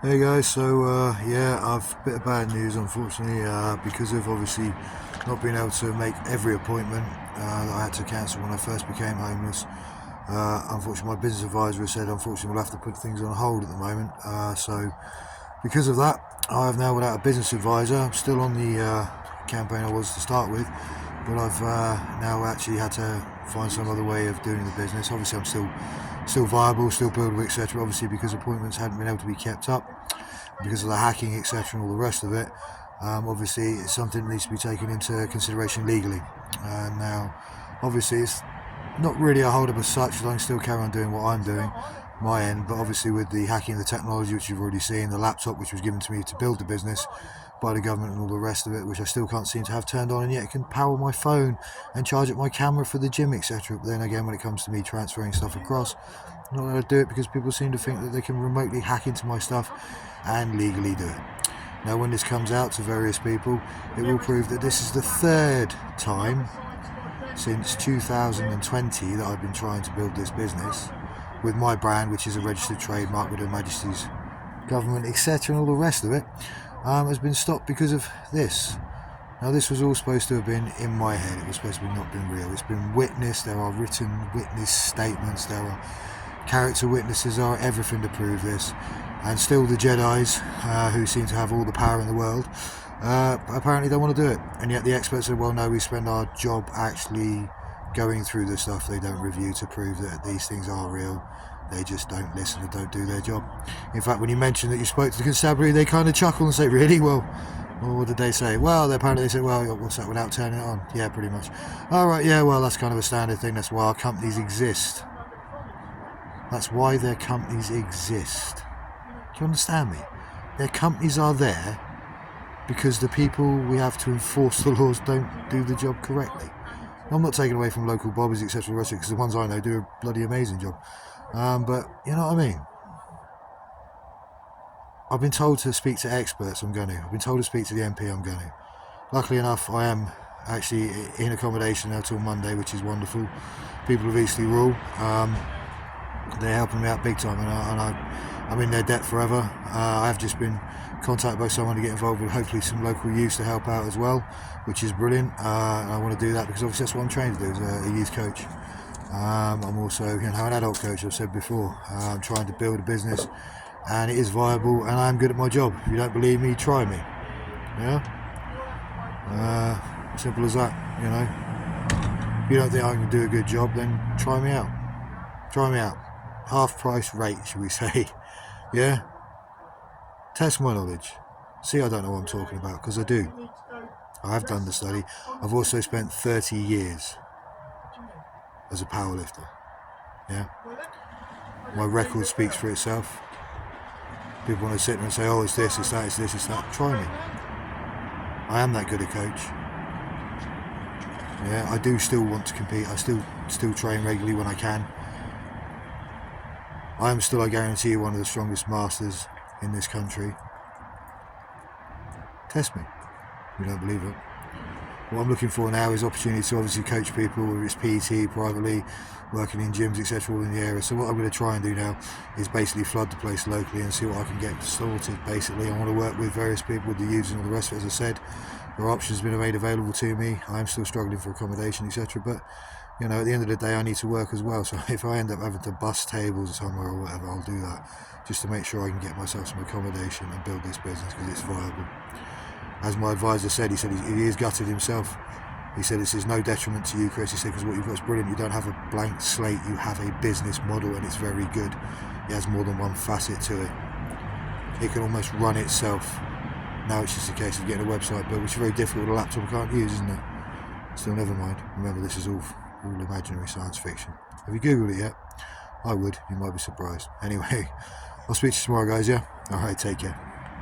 Hey guys, so yeah, I've a bit of bad news unfortunately, because of obviously not being able to make every appointment that I had to cancel when I first became homeless. Unfortunately, my business advisor has said unfortunately we'll have to put things on hold at the moment. So because of that, I have now without a business advisor. I'm still on the campaign I was to start with, but I've now actually had to find some other way of doing the business. Obviously, I'm still viable, still buildable, etc. Obviously, because appointments hadn't been able to be kept up because of the hacking, etc., and all the rest of it. Obviously, it's something that needs to be taken into consideration legally. Now, obviously, it's not really a hold up as such, I can still carry on doing what I'm doing, my end, but obviously with the hacking, the technology, which you've already seen, the laptop which was given to me to build the business by the government and all the rest of it, which I still can't seem to have turned on, and yet it can power my phone and charge up my camera for the gym, etc. But then again, when it comes to me transferring stuff across, I'm not going to do it because people seem to think that they can remotely hack into my stuff and legally do it. Now, when this comes out to various people, it will prove that this is the third time since 2020 that I've been trying to build this business with my brand, which is a registered trademark with Her Majesty's government, etc., and all the rest of it, has been stopped because of this. Now, this was all supposed to have been in my head. It was supposed to have not been real. It's been witnessed. There are written witness statements. There are character witnesses. There are everything to prove this. And still the Jedis, who seem to have all the power in the world, apparently don't want to do it. And yet the experts said, well, no, we spend our job actually going through the stuff they don't review to prove that these things are real. They just don't listen and don't do their job. In fact, when you mention that you spoke to the constabulary, they kind of chuckle and say, really? Well, what did they say? Well, apparently they said, well, what's that, without turning it on? Yeah, pretty much. All right, yeah, well, that's kind of a standard thing. That's why our companies exist. That's why their companies exist. Do you understand me? Their companies are there because the people we have to enforce the laws don't do the job correctly. I'm not taking away from local bobbies, etc., because the ones I know do a bloody amazing job. But you know what I mean? I've been told to speak to experts, I'm going to. I've been told to speak to the MP, I'm going to. Luckily enough, I am actually in accommodation now till Monday, which is wonderful. People of Eastleigh rule. They're helping me out big time, and I'm in their debt forever. I have just been contacted by someone to get involved with hopefully some local youth to help out as well, which is brilliant. And I want to do that because obviously that's what I'm trained to do as a youth coach. I'm also an adult coach, I've said before. I'm trying to build a business and it is viable and I'm good at my job. If you don't believe me, try me. Yeah? Simple as that, you know. If you don't think I can do a good job, then try me out. Try me out. Half price rate, should we say. Yeah? Test my knowledge. See, I don't know what I'm talking about, because I do. I have done the study. I've also spent 30 years as a powerlifter. Yeah? My record speaks for itself. People want to sit there and say, oh, it's this, it's that, it's this, it's that. Try me. I am that good a coach. Yeah, I do still want to compete. I still train regularly when I can. I am still, I guarantee you, one of the strongest masters in this country. Test me. You don't believe it. What I'm looking for now is opportunity to obviously coach people, whether it's PT, privately, working in gyms, etc., all in the area. So what I'm going to try and do now is basically flood the place locally and see what I can get sorted, basically. I want to work with various people, with the youths and all the rest of it. As I said, there are options been made available to me. I am still struggling for accommodation, etc., but you know, at the end of the day, I need to work as well. So if I end up having to bus tables somewhere or whatever, I'll do that just to make sure I can get myself some accommodation and build this business because it's viable. As my advisor said, he is gutted himself. He said, this is no detriment to you, Chris. He said, because what you've got is brilliant. You don't have a blank slate. You have a business model and it's very good. It has more than one facet to it. It can almost run itself. Now it's just a case of getting a website built, which is very difficult with a laptop I can't use, isn't it? Still, never mind. Remember, this is all imaginary science fiction. Have you Googled it yet? I would. You might be surprised. Anyway, I'll speak to you tomorrow, guys, yeah? Alright, take care.